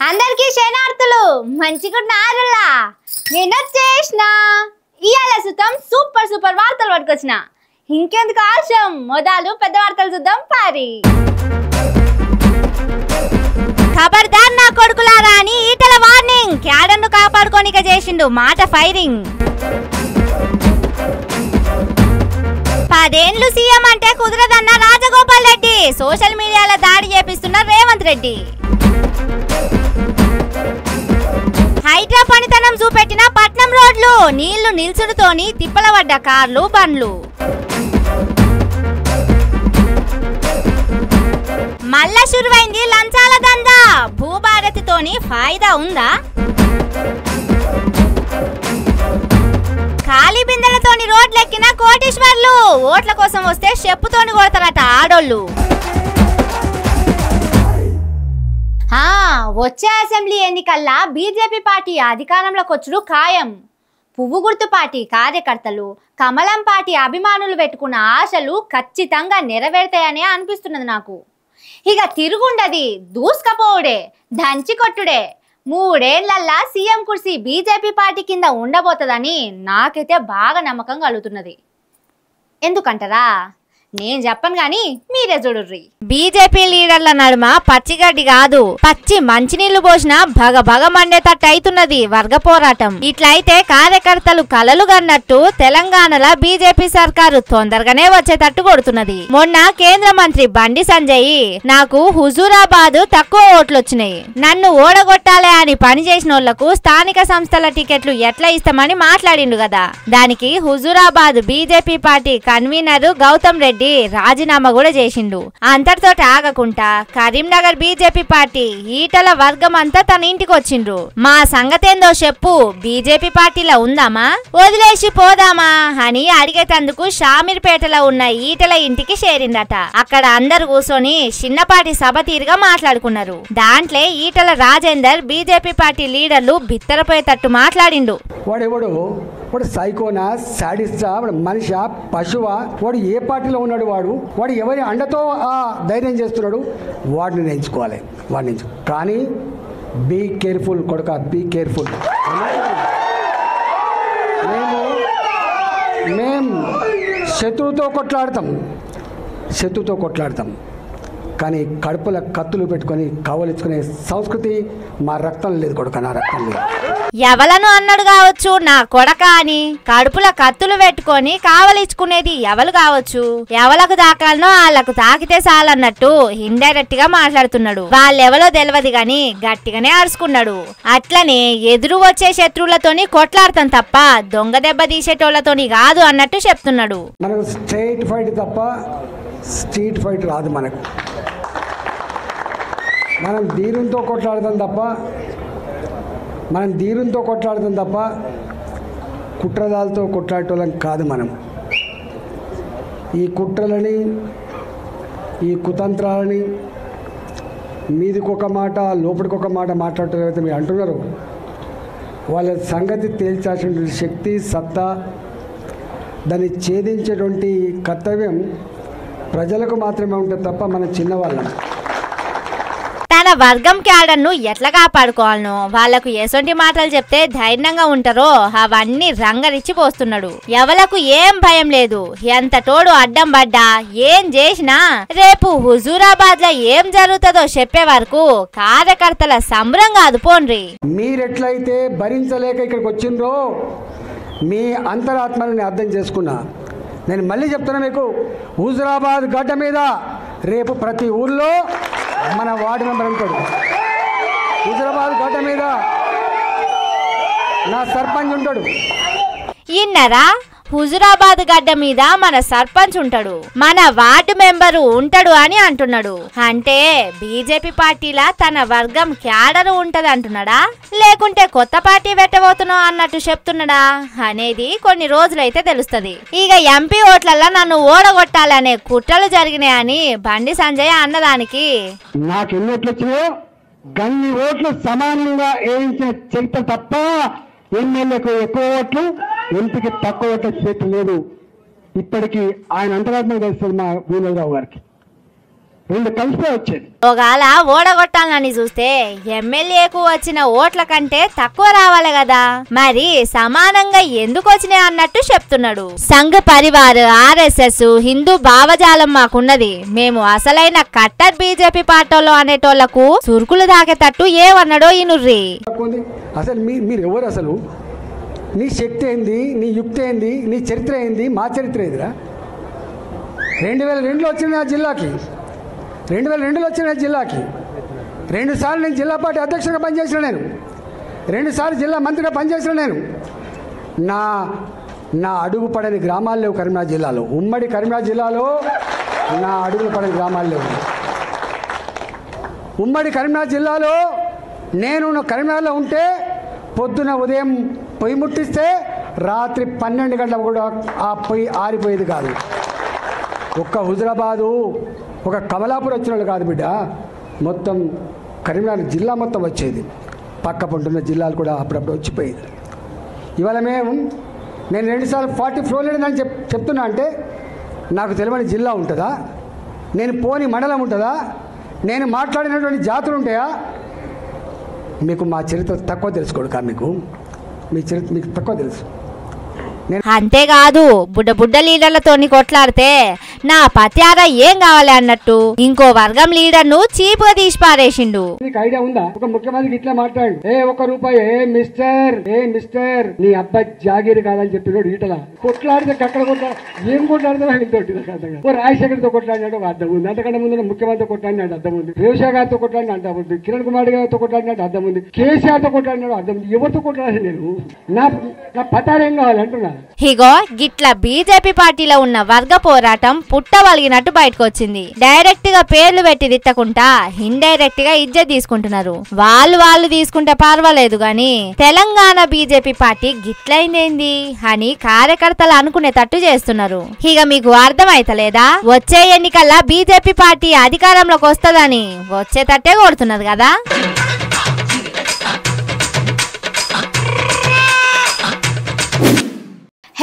అందరికీ శనార్థులు మంచిగున్నారులా నేనొచ్చేసిన ఇయాల సుతం సూపర్ వార్తలు పట్టుకొచ్చిన ఇంకెందుకు ఆలస్యం మొదలు పెద్ద వార్తలు చూద్దాం పారి ఖబర్దార్ నా కొడుకులారా అని ఈటల వార్నింగ్ క్యాడర్ను కాపాడుకోనిక చేసిండు మాట ఫైరింగ్ 10 ఏళ్లు సీఎం అంటే కుదరదన్న రాజగోపాల్ రెడ్డి సోషల్ మీడియాలో దాడి చేపిస్తున్న రేవంత్ రెడ్డి హైడ్రా పనితనం చూపెట్టిన పట్నం రోడ్లు నీళ్లు నిల్చుడుతోని తిప్పలబడ్డ కార్లు బండ్లు మళ్ళా శురువైంది లంచాల దందా భూభారతితోని ఫాయిదా ఉందా ఖాళీ బిందెలతోని రోడ్లెక్కిన కోటీశ్వర్లు ఓట్ల కోసం వస్తే చెప్పుతోని కొడతారట ఆడోళ్ళు వచ్చే అసెంబ్లీ ఎన్నికల్లా బీజేపీ పార్టీ అధికారంలోకి వచ్చుడు ఖాయం పువ్వు గుర్తు పార్టీ కార్యకర్తలు కమలం పార్టీ అభిమానులు పెట్టుకున్న ఆశలు ఖచ్చితంగా నెరవేరుతాయనే అనిపిస్తున్నది నాకు ఇక తిరుగుండది దూసుకపోవుడే దంచి కొట్టుడే 3 ఏళ్లల్లా సీఎం కుర్సీ బీజేపీ పార్టీ కింద ఉండబోతుందని నాకైతే బాగా నమ్మకం కలుగుతున్నది ఎందుకంటారా నేను చెప్పను గాని మీరే చూడుర్రి బీజేపీ లీడర్ల నడుమ పచ్చిగడ్డి కాదు పచ్చి మంచినీళ్లు పోసిన భగ మండేటట్టు అవుతున్నది వర్గ పోరాటం ఇట్లయితే కార్యకర్తలు కలలు కన్నట్టు తెలంగాణలో బీజేపీ సర్కారు తొందరగానే వచ్చేటట్టు కొడుతున్నది మొన్న కేంద్ర మంత్రి బండి సంజయ్ నాకు హుజూరాబాద్ తక్కువ ఓట్లు వచ్చినాయి నన్ను ఓడగొట్టాలే అని పనిచేసిన వాళ్లకు స్థానిక సంస్థల టికెట్లు ఎట్లా ఇస్తామని మాట్లాడిండు కదా దానికి Huzurabad BJP party convener Gautam Reddy రాజీనామా కూడా చేసిండు అంతటితో ఆగకుండా కరీంనగర్ బీజేపీ పార్టీ ఈటల వర్గం అంతా తన ఇంటికి వచ్చిండ్రు మా సంగతేందో చెప్పు బీజేపీ పార్టీలో ఉందామా వదిలేసి పోదామా అని అడిగేటందుకు షామీర్పేటలో ఉన్న ఈటల ఇంటికి చేరిందట అక్కడ అందరు కూర్చొని చిన్నపాటి సభ తీరుగా మాట్లాడుకున్నారు దాంట్లో ఈటల రాజేందర్ బీజేపీ పార్టీ లీడర్లు బిత్తరపోయేటట్టు మాట్లాడిండు వాడు సైకోనా సాడిస్టా వాడు మనిషా పశువా వాడు ఏ పార్టీలో ఉన్నాడు వాడు ఎవరి అండతో ధైర్యం చేస్తున్నాడు వాడిని ఎంచుకోవాలి కానీ బీ కేర్ఫుల్ కొడుక బీ కేర్ఫుల్ మేము శత్రువుతో కొట్లాడతాం కానీ కడుపుల కత్తులు పెట్టుకొని కావలించుకునే సంస్కృతి మా రక్తం లేదు కొడుక నా రక్తం లేదు ఎవలను అన్నాడు కావచ్చు నా కొడక అని కడుపుల కత్తులు పెట్టుకొని కావలించుకునేది ఎవరు కావచ్చు ఎవలకు తాకాలనో వాళ్ళకు తాకితే చాలన్నట్టు ఇండైరెక్ట్ గా మాట్లాడుతున్నాడు వాళ్ళెవలో తెలియదు గాని గట్టిగానే అరుచుకున్నాడు అట్లనే ఎదురు వచ్చే శత్రువులతోని కొట్లాడతాం తప్ప దొంగ దెబ్బ తీసేటోళ్లతోని కాదు అన్నట్టు చెప్తున్నాడు మనకు స్ట్రైట్ ఫైట్ తప్ప స్ట్రీట్ ఫైట్ రాదు మనకు మనం ధీరంతో కొట్లాడతాం తప్ప కుట్రదాలతో కొట్లాడటోళ్ళం కాదు మనం ఈ కుట్రలని ఈ కుతంత్రాలని మీదికొక మాట లోపలికొక మాట మాట్లాడటం మీరు అంటున్నారు వాళ్ళ సంగతి తేల్చాల్సిన శక్తి సత్తా దాన్ని ఛేదించేటువంటి కర్తవ్యం ప్రజలకు మాత్రమే ఉంటుంది తప్ప మన చిన్నవాళ్ళం తన వర్గం క్యాడర్ను ఎట్లా కాపాడుకోవాలనో వాళ్లకు ఎసొంటి మాటలు చెప్తే ధైర్యంగా ఉంటారో అవన్నీ రంగరిచ్చి పోస్తున్నాడు ఎవలకు ఏం భయం లేదు ఎంత తోడు అడ్డం పడ్డా ఏం చేసినా రేపు హుజూరాబాద్ లో ఏం జరుగుతుందో చెప్పే వరకు కార్యకర్తల సంబరం కాదు పోన్రి మీరెట్లయితే భరించలేక ఇక్కడికి వచ్చిండ్రో మీ అంతరాత్మని అర్థం చేసుకున్నా నేను మళ్ళీ చెప్తున్నా మీకు హుజూరాబాద్ గడ్డ మీద రేపు ప్రతి ఊర్లో మన వార్డు మెంబర్ ఉంటాడు హుజూరాబాద్ గడ్డ మీద నా సర్పంచ్ ఉంటాడు ఇన్నరా హుజూరాబాద్ గడ్డ మీద మన సర్పంచ్ ఉంటాడు మన వార్డు మెంబరు ఉంటాడు అని అంటున్నాడు అంటే బీజేపీ పార్టీలా తన వర్గం క్యాడర్ ఉంటది అంటున్నాడా లేకుంటే కొత్త పార్టీ పెట్టబోతున్నావు అన్నట్టు చెప్తున్నాడా అనేది కొన్ని రోజులైతే తెలుస్తుంది ఇక ఎంపీ ఓట్లల్లో నన్ను ఓడగొట్టాలనే కుట్రలు జరిగినాయని బండి సంజయ్ అన్నదానికి నాకు ఎన్ని ఓట్లు వచ్చినాయో గన్ని ఓట్లు సమానంగా వేయించిన చరిత్ర తప్ప ఎమ్మెల్యేకు ఎక్కువ ఓట్లు ఎంపీకి తక్కువ ఓట్లు చేతి లేదు ఇప్పటికీ ఆయన అంతరాత్మ తెలుస్తుంది మా వీరరావు గారికి రెండు కలిపే వచ్చేది. ఒకవేళ ఓడగొట్టాలని చూస్తే ఎమ్మెల్యేకు వచ్చిన ఓట్ల కంటే తక్కువ రావాలి కదా, మరి సమానంగా ఎందుకు వచ్చినాయి అన్నట్టు చెప్తున్నాడు. సంఘ పరివార్, ఆర్ఎస్ఎస్, హిందూ భావజాలం మాకున్నది, మేము అసలైన కట్టర్ బీజేపీ పార్టీలో అనేటోళ్లకు సురుకులు దాకేటట్టు ఏమన్నాడో ఈనుర్రి. అసలు మీరు ఎవరు? అసలు నీ శక్తి ఏంది, నీ యుక్తి ఏంది, నీ చరిత్ర ఏంది, మా చరిత్ర ఏందిరా? 2002లో వచ్చిన నా జిల్లాకి, 2002లో వచ్చిన జిల్లాకి 2 సార్లు నేను జిల్లా పార్టీ అధ్యక్షుడిగా పనిచేసిన, నేను 2 సార్లు జిల్లా మంత్రిగా పనిచేసిన. నేను నా అడుగు పడని గ్రామాలు లేవు కరీంనగర్ జిల్లాలో. ఉమ్మడి కరీంనగర్ జిల్లాలో నా అడుగులు పడని గ్రామాలు లేవు. ఉమ్మడి కరీంనగర్ జిల్లాలో నేను కరీంనగర్లో ఉంటే పొద్దున ఉదయం పొయ్యి ముట్టిస్తే రాత్రి 12 గంటలకు కూడా ఆ పొయ్యి ఆరిపోయేది కాదు. ఒక్క హుజరాబాదు, ఒక కమలాపూర్ వచ్చిన వాళ్ళు కాదు బిడ్డ, మొత్తం కరీంనగర్ జిల్లా మొత్తం వచ్చేది. పక్క పంటున్న జిల్లాలు కూడా అప్పుడప్పుడు వచ్చిపోయేది. ఇవాళ నేను 2 సార్లు 40 ఫ్లోర్ లేదని చెప్తున్నా అంటే నాకు తెలియని జిల్లా ఉంటుందా? నేను పోని మండలం ఉంటుందా? నేను మాట్లాడినటువంటి జాతులు ఉంటాయా? మీకు మా చరిత్ర తక్కువ తెలుసుకోడు కా, మీ చరిత్ర మీకు తక్కువ తెలుసు. అంతేకాదు బుడ్డ లీడర్లతోని కొట్లాడితే నా పత్యార ఏం కావాలి అన్నట్టు ఇంకో వర్గం లీడర్ ను చీప్ గా తీసి పారేసిండు. నీకు ఐడియా ఉందా? ఒక ముఖ్యమంత్రికి ఇట్లా మాట్లాడు, ₹1 మిస్టర్ నీ అబ్బా జాగీరు కాదని చెప్పినోడు ఈటల కొట్లాడితే అక్కడ ఏం కొట్లాడితే రాజశేఖర్తో కొట్లాడినాడు ఒక అర్థం ఉంది, అంతకంటే ముందు ముఖ్యమంత్రి కొట్లాడినాడు అర్థం ఉంది, రేవంత్ గారితో కొట్లాడిన అర్థం ఉంది, కిరణ్ కుమార్ గారితో కొట్లాడినట్టు అర్థం ఉంది, కేసీఆర్ తో కొట్లాడినాడు అర్థం ఉంది. ఎవరితో కొట్లాడాలి? నేను నా పతారు ఏం కావాలి అంటున్నా. ఇగో గిట్ల బీజేపీ పార్టీలో ఉన్న వర్గ పోరాటం పుట్టవలిగినట్టు బయటకు వచ్చింది. డైరెక్ట్ గా పేర్లు పెట్టి తిట్టకుండా ఇండైరెక్ట్ గా ఇజ్జత్ తీసుకుంటున్నారు. వాళ్ళు తీసుకుంటే పర్వాలేదు గాని తెలంగాణ బీజేపీ పార్టీ గిట్లైందేంది అని కార్యకర్తలు అనుకునేటట్టు చేస్తున్నారు. ఇక మీకు అర్థమైతలేదా? వచ్చే ఎన్నికల్లో బీజేపీ పార్టీ అధికారంలోకి వస్తుందని వచ్చేటట్టే కొడుతున్నది కదా.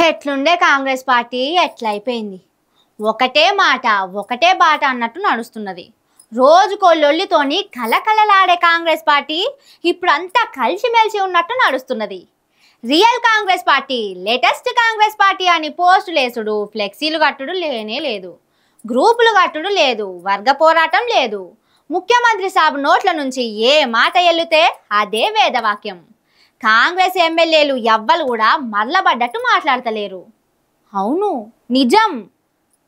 ఎట్లుండే కాంగ్రెస్ పార్టీ ఎట్లయిపోయింది? ఒకటే మాట ఒకటే బాట అన్నట్టు నడుస్తున్నది. రోజుకో లొల్లితోని కలకలలాడే కాంగ్రెస్ పార్టీ ఇప్పుడు అంతా కలిసిమెలిసి ఉన్నట్టు నడుస్తున్నది. Real Congress party, latest Congress party అని పోస్టులు వేసుడు, ఫ్లెక్సీలు కట్టుడు లేనే లేదు, గ్రూపులు కట్టుడు లేదు, వర్గ పోరాటం లేదు. ముఖ్యమంత్రి సాబ్ నోట్ల నుంచి ఏ మాట ఎల్లితే అదే వేదవాక్యం. కాంగ్రెస్ ఎమ్మెల్యేలు ఎవ్వరు కూడా మరలబడ్డట్టు మాట్లాడతలేరు. అవును నిజం,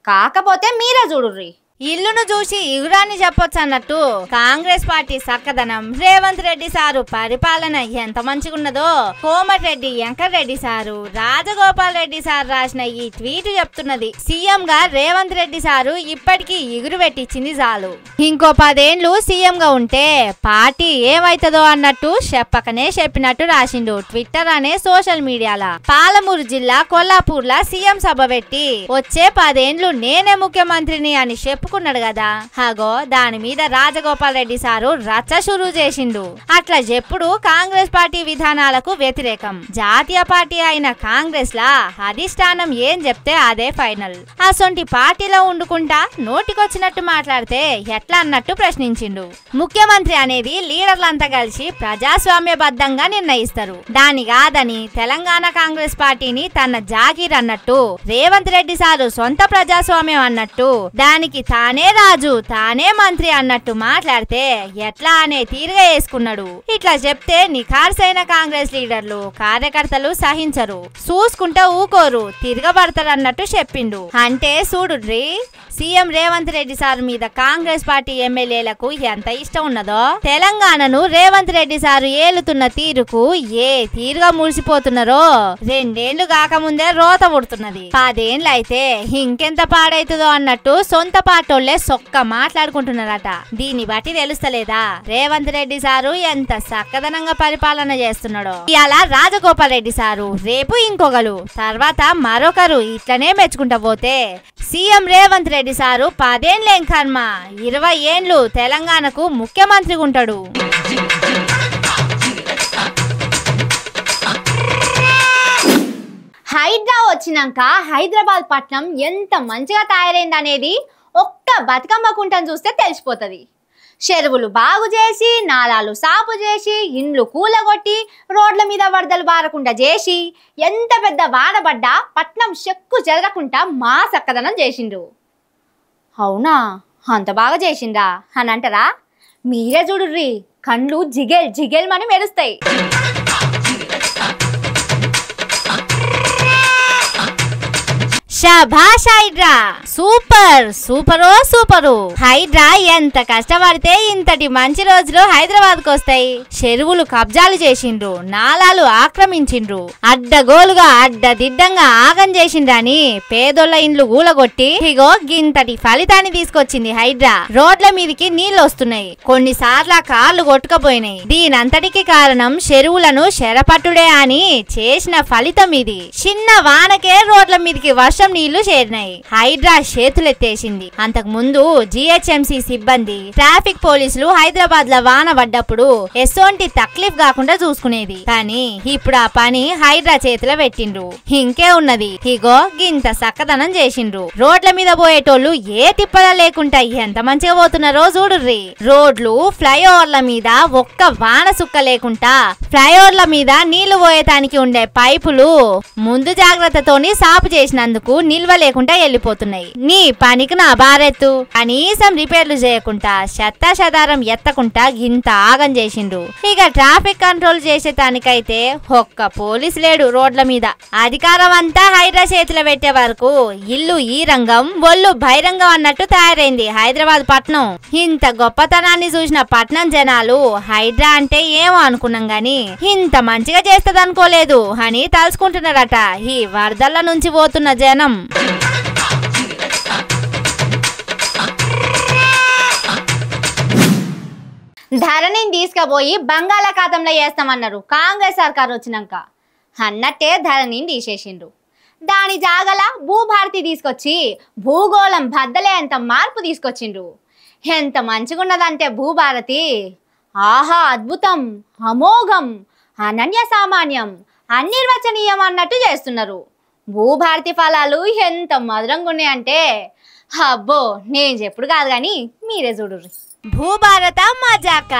కాకపోతే మీరే చూడుర్రి. ఇల్లును చూసి ఇగురాన్ని చెప్పొచ్చు అన్నట్టు కాంగ్రెస్ పార్టీ సక్కదనం, రేవంత్ రెడ్డి సారు పరిపాలన ఎంత మంచిగున్నదో కోమటిరెడ్డి వెంకటరెడ్డి సారు, రాజగోపాల్ రెడ్డి సారు రాసిన ఈ ట్వీట్ చెప్తున్నది. సీఎం గా రేవంత్ రెడ్డి సారు ఇప్పటికీ ఇగురు పెట్టించింది చాలు. ఇంకో 10 ఏళ్లు సీఎం గా ఉంటే పార్టీ ఏమైతుందో అన్నట్టు చెప్పకనే చెప్పినట్టు రాసిండు ట్విట్టర్ అనే సోషల్ మీడియాలో. పాలమూరు జిల్లా కొల్లాపూర్ లా సీఎం సభ పెట్టి వచ్చే 10 ఏళ్లు నేనే ముఖ్యమంత్రిని అని చెప్పుకున్నాడు కదా. హగో దాని మీద రాజగోపాల్ రెడ్డి సారు రచ్చ షురూ చేసిండు. అట్లా చెప్పుడు కాంగ్రెస్ పార్టీ విధానాలకు వ్యతిరేకం. జాతీయ పార్టీ అయిన కాంగ్రెస్ లా అధిష్టానం ఏం చెప్తే అదే ఫైనల్. అసొంటి పార్టీలో ఉండుకుంటా నోటికొచ్చినట్టు మాట్లాడితే ఎట్లా అన్నట్టు ప్రశ్నించిండు. ముఖ్యమంత్రి అనేది లీడర్లంతా కలిసి ప్రజాస్వామ్యబద్ధంగా నిర్ణయిస్తారు. దాని కాదని తెలంగాణ కాంగ్రెస్ పార్టీని తన జాగీర్ అన్నట్టు, రేవంత్ రెడ్డి సారు సొంత ప్రజాస్వామ్యం అన్నట్టు, దానికి తానే రాజు తానే మంత్రి అన్నట్టు మాట్లాడితే ఎట్లా అనే తీరుగా వేసుకున్నాడు. ఇట్లా చెప్తే నిఖార్సైన కాంగ్రెస్ లీడర్లు కార్యకర్తలు సహించరు, చూసుకుంటా ఊకోరు, తిరగబడతారు అన్నట్టు చెప్పిండు. అంటే చూడుర్రి, సీఎం రేవంత్ రెడ్డి సార్ మీద కాంగ్రెస్ పార్టీ ఎమ్మెల్యేలకు ఎంత ఇష్టం ఉన్నదో, తెలంగాణను రేవంత్ రెడ్డి సారు ఏలుతున్న తీరుకు ఏ తీరుగా మురిసిపోతున్నారో 2 ఏళ్లు కాకముందే రోత పుడుతున్నది. 10 ఏళ్లు అయితే ఇంకెంత పాడైతుందో అన్నట్టు సొంత పార్టోళ్లే సొక్క మాట్లాడుకుంటున్నారట. దీన్ని బట్టి తెలుస్తలేదా రేవంత్ రెడ్డి సారు ఎంత చక్కదనంగా పరిపాలన చేస్తున్నాడో? ఇలా రాజగోపాల్ రెడ్డి సారు, రేపు ఇంకొకరు, తర్వాత మరొకరు ఇట్లనే మెచ్చుకుంటా పోతే సీఎం రేవంత్ రెడ్డి సారు 10 ఏళ్లేం కర్మ 20 ఏళ్లు తెలంగాణకు ముఖ్యమంత్రి ఉంటాడు. హైడ్రా వచ్చినాక హైదరాబాద్ పట్నం ఎంత మంచిగా తయారైంది అనేది ఒక్క బతుకమ్మ కుంటను చూస్తే తెలిసిపోతుంది. చెరువులు బాగు చేసి, నాలాలు సాపు చేసి, ఇండ్లు కూలగొట్టి, రోడ్ల మీద వరదలు బారకుండా చేసి, ఎంత పెద్ద వానబడ్డా పట్నం చెక్కు చెదరకుండా మా చక్కదనం చేసిండు. అవునా, అంత బాగా చేసిందా అని అంటారా? మీరే చూడుర్రి, కళ్ళు జిగేల్ జిగేల్ మని మెరుస్తాయి. శభాష్ హైడ్రా, సూపర్ సూపరో సూపరు. హైడ్రా ఎంత కష్టపడితే ఇంతటి మంచి రోజులు హైదరాబాద్ కు వస్తాయి. చెరువులు కబ్జాలు చేసిండ్రు, నాలాలు ఆక్రమించిండ్రు, అడ్డగోలుగా అడ్డదిడ్డంగా ఆగం చేసిండ్రని పేదోళ్ల ఇండ్లు గూలగొట్టి ఇగో గింతటి ఫలితాన్ని తీసుకొచ్చింది హైడ్రా. రోడ్ల మీదకి నీళ్లు వస్తున్నాయి, కొన్నిసార్లు కార్లు కొట్టుకపోయినాయి. దీనంతటికి కారణం చెరువులను శరపట్టుడే అని చేసిన ఫలితం ఇది. చిన్న వానకే రోడ్ల మీదకి వర్షం నీళ్లు చేరినాయి. హైడ్రా చేతులెత్తేసింది. అంతకు ముందు జిహెచ్ఎంసి సిబ్బంది, ట్రాఫిక్ పోలీసులు హైదరాబాద్ లో వాన పడ్డప్పుడు ఎసోంటి తక్లీఫ్ కాకుండా చూసుకునేది. కానీ ఇప్పుడు ఆ పని హైడ్రా చేతిలో పెట్టిండ్రు. ఇంకే ఉన్నది, ఇగో గింత సక్కదనం చేసిండ్రు. రోడ్ల మీద పోయేటోళ్లు ఏ తిప్పలా లేకుండా ఎంత మంచిగా పోతున్నారో చూడుర్రి. రోడ్లు, ఫ్లైఓవర్ల మీద ఒక్క వాన సుక్క లేకుండా ఫ్లైఓవర్ల మీద నీళ్లు పోయేటానికి ఉండే పైపులు ముందు జాగ్రత్తతోని సాపు చేసినందుకు నిల్వ లేకుండా వెళ్ళిపోతున్నాయి. నీ పనికి నా బారెత్తు. కనీసం రిపేర్లు చేయకుండా శతారం ఎత్తకుండా ఇంత ఆగం చేసిండు. ఇక ట్రాఫిక్ కంట్రోల్ చేసేటానికైతే ఒక్క పోలీసు లేడు రోడ్ల మీద. అధికారం అంతా హైడ్రా చేతిలో పెట్టే వరకు ఇల్లు ఈ రంగం, ఒళ్ళు బహిరంగం అన్నట్టు తయారైంది హైదరాబాద్ పట్నం. ఇంత గొప్పతనాన్ని చూసిన పట్నం జనాలు హైడ్రా అంటే ఏమో అనుకున్నాం గాని ఇంత మంచిగా చేస్తది అనుకోలేదు అని తలుసుకుంటున్నారట ఈ వరదల నుంచి పోతున్న జనం. ధరణిని తీసుకుపోయి బంగాళాఖాతంలో వేస్తామన్నారు కాంగ్రెస్ సర్కార్ వచ్చినాక. అన్నట్టే ధరణిని తీసేసిండ్రు. దాని జాగల భూభారతి తీసుకొచ్చి భూగోళం బద్దలే అంత మార్పు తీసుకొచ్చిండ్రు. ఎంత మంచిగున్నదంటే భూభారతి, ఆహా అద్భుతం, అమోఘం, అనన్య సామాన్యం, అనిర్వచనీయం అన్నట్టు చేస్తున్నారు. భూభారతి ఫలాలు ఎంత మధురంగా ఉన్నాయంటే అబ్బో నేను చెప్పుడు కాదు కానీ మీరే చూడుర్రి. భూభారత మజాక.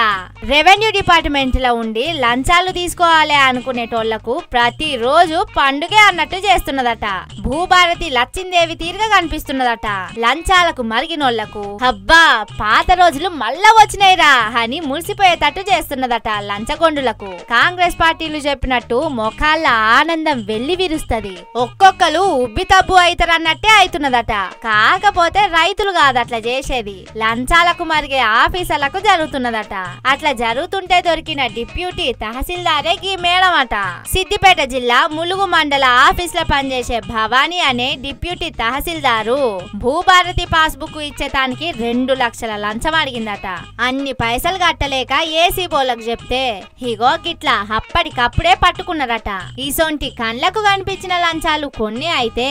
రెవెన్యూ డిపార్ట్మెంట్ లో ఉండి లంచాలు తీసుకోవాలి అనుకునేటోళ్లకు ప్రతిరోజు పండుగే అన్నట్టు చేస్తున్నదట. భూభారతి లచ్చిందేవి తీరుగా కనిపిస్తున్నదట. లంచాలకు మరిగినోళ్లకు అబ్బా పాత రోజులు మళ్ళా వచ్చినాయిరా అని మురిసిపోయేటట్టు చేస్తున్నదట లంచగొండులకు. కాంగ్రెస్ పార్టీలు చెప్పినట్టు మొఖాళ్ళ ఆనందం వెళ్లి విరుస్తది. ఒక్కొక్కరు ఉబ్బి తబ్బు అవుతారన్నట్టే అవుతున్నదట. కాకపోతే రైతులు కాదు అట్లా చేసేది, లంచాలకు మరిగే ఆఫీసర్లకు జరుగుతున్నదట. అట్లా జరుగుతుంటే దొరికిన డిప్యూటీ తహసీల్దారే ఈ మేడం అట. సిద్దిపేట జిల్లా ములుగు మండల ఆఫీస్ లో పనిచేసే భవానీ అనే deputy tahsildar Bhubharati pass book ఇచ్చేటానికి 2 లక్షల లంచం అడిగిందట. అన్ని పైసలు కట్టలేక ఏసీబోలకు చెప్తే ఇగో గిట్లా అప్పటికప్పుడే పట్టుకున్నారట. ఈసొంటి కళ్ళకు కనిపించిన లంచాలు కొన్ని అయితే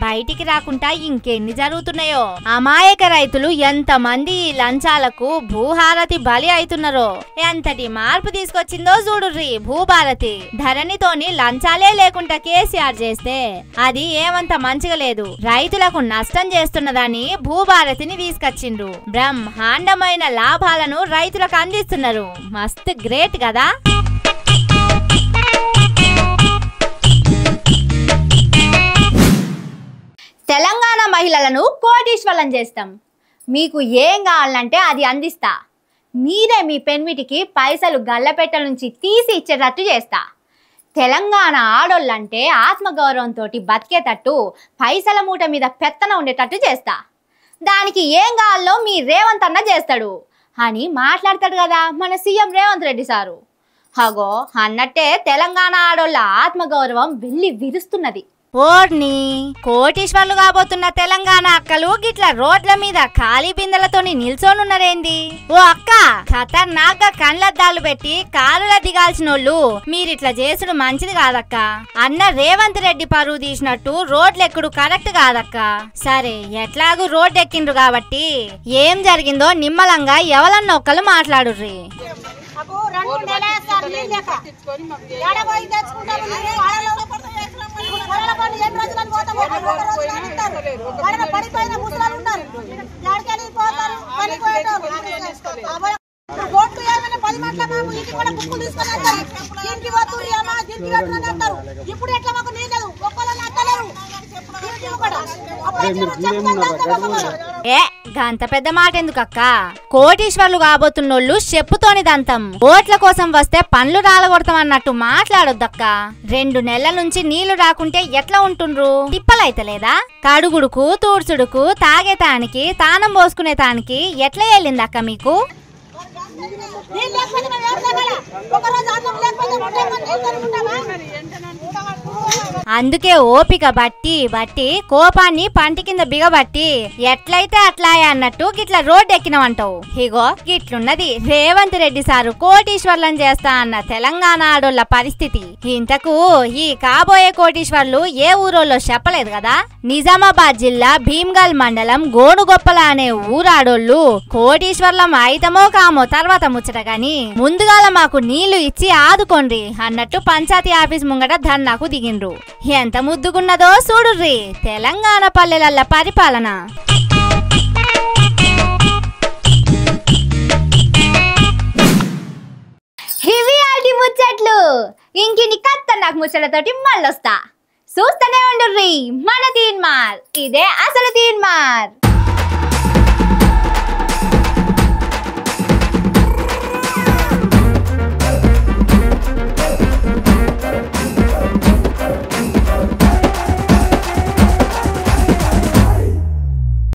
బయటికి రాకుండా ఇంకెన్ని జరుగుతున్నాయో. అమాయక రైతులు ఎంత మంది ఈ లంచాలకు భూహారతి బలి అవుతున్నారో. ఎంతటి మార్పు తీసుకొచ్చిందో చూడుర్రి భూభారతి. ధరణితోని లంచాలే లేకుండా కేసీఆర్ చేస్తే అది ఏమంత మంచిగా లేదు, రైతులకు నష్టం చేస్తున్నదని భూభారతిని తీసుకొచ్చిండ్రు. బ్రహ్మాండమైన లాభాలను రైతులకు అందిస్తున్నారు. మస్తు గ్రేట్ కదా. తెలంగాణ మహిళలను కోటీశ్వరం చేస్తాం, మీకు ఏం కావాలంటే అది అందిస్తా, మీరే మీ పెన్మిటికి పైసలు గల్లపెట్టెల నుంచి తీసి ఇచ్చేటట్టు చేస్తా. తెలంగాణ ఆడోళ్ళంటే ఆత్మగౌరవంతో బతికేటట్టు పైసల మూట మీద పెత్తన ఉండేటట్టు చేస్తా. దానికి ఏం కావాలో మీ రేవంత్ అన్న చేస్తాడు అని మాట్లాడతాడు కదా మన సీఎం రేవంత్ రెడ్డి సారు. అగో అన్నట్టే తెలంగాణ ఆడోళ్ళ ఆత్మగౌరవం వెళ్ళి విరుస్తున్నది. ఓర్ని కోటీశ్వర్లు కాబోతున్న తెలంగాణ అక్కలు గిట్ల రోడ్ల మీద ఖాళీ బిందెలతోని నిల్చోనున్నారేంది? ఓ అక్క, ఖతర్నాక్ గా కళ్ళద్దాలు పెట్టి కారుల దిగాల్సినోళ్ళు మీరిట్లా చేసుడు మంచిది కాదక్క. అన్న రేవంత్ రెడ్డి పరువు తీసినట్టు రోడ్లెక్కుడు కరెక్ట్ కాదక్క. సరే ఎట్లాగూ రోడ్ ఎక్కిండ్రు కాబట్టి ఏం జరిగిందో నిమ్మలంగా ఎవరన్నా ఒక్కలు మాట్లాడుర్రి. పడిపోయిన ముసలాలు ఉన్నారు. ఓట్లు ఏమైనా 10 మంటల మాకు ఇంటి కూడా బుక్కులు తీసుకొని వస్తారు. దీనికి పోతుంది అమ్మా, దీనికి పెట్టుకుని అంటారు. ఇప్పుడు ఎట్లా మాకు నీళ్ళు ఒక్కళ్ళని అట్టలేరు. ఏ గంత పెద్ద మాట ఎందుకు అక్క? కోటీశ్వర్లు కాబోతున్నోళ్ళు చెప్పుతోని దంతం. ఓట్ల కోసం వస్తే పండ్లు రాలగొడతాం అన్నట్టు మాట్లాడొద్దక్క. 2 నెలల నుంచి నీళ్లు రాకుంటే ఎట్లా ఉంటుండ్రు? తిప్పలైతలేదా? కడుగుడుకు, తూడ్చుడుకు, తాగేతానికి, తానం పోసుకునే తానికి ఎట్లా వెళ్ళిందక్క మీకు? అందుకే ఓపిక బట్టి కోపాన్ని పంటి కింద బిగబట్టి ఎట్లయితే అట్లాయే అన్నట్టు గిట్ల రోడ్డు ఎక్కినవంటావు. ఇగో గిట్లున్నది రేవంత్ రెడ్డి సారు కోటీశ్వర్లను చేస్తా అన్న తెలంగాణ ఆడోళ్ళ పరిస్థితి. ఇంతకు ఈ కాబోయే కోటీశ్వర్లు ఏ ఊరోళ్ళో చెప్పలేదు కదా. నిజామాబాద్ జిల్లా భీమ్గల్ మండలం గోనుగొప్పల అనే ఊరాడోళ్ళు కోటీశ్వర్లం అయితమో కామో తర్వాత ముచ్చట గాని ముందుగాల మాకు నీళ్లు ఇచ్చి ఆదుకోండి అన్నట్టు పంచాయతీ ఆఫీస్ ముంగట ధర్నాకు దిగిండ్రు. ఎంత ముద్దుగున్నదో చూడుర్రి తెలంగాణ పల్లెలల్ల పరిపాలన. ఇవి ఆటి ముచ్చట్లు. ఇంకిని ఖతర్నాక్ ముచ్చట్లతోటి మళ్ళొస్తా. చూస్తూనే ఉండుర్రి మన తీన్మార్. ఇదే అసలు తీన్మార్.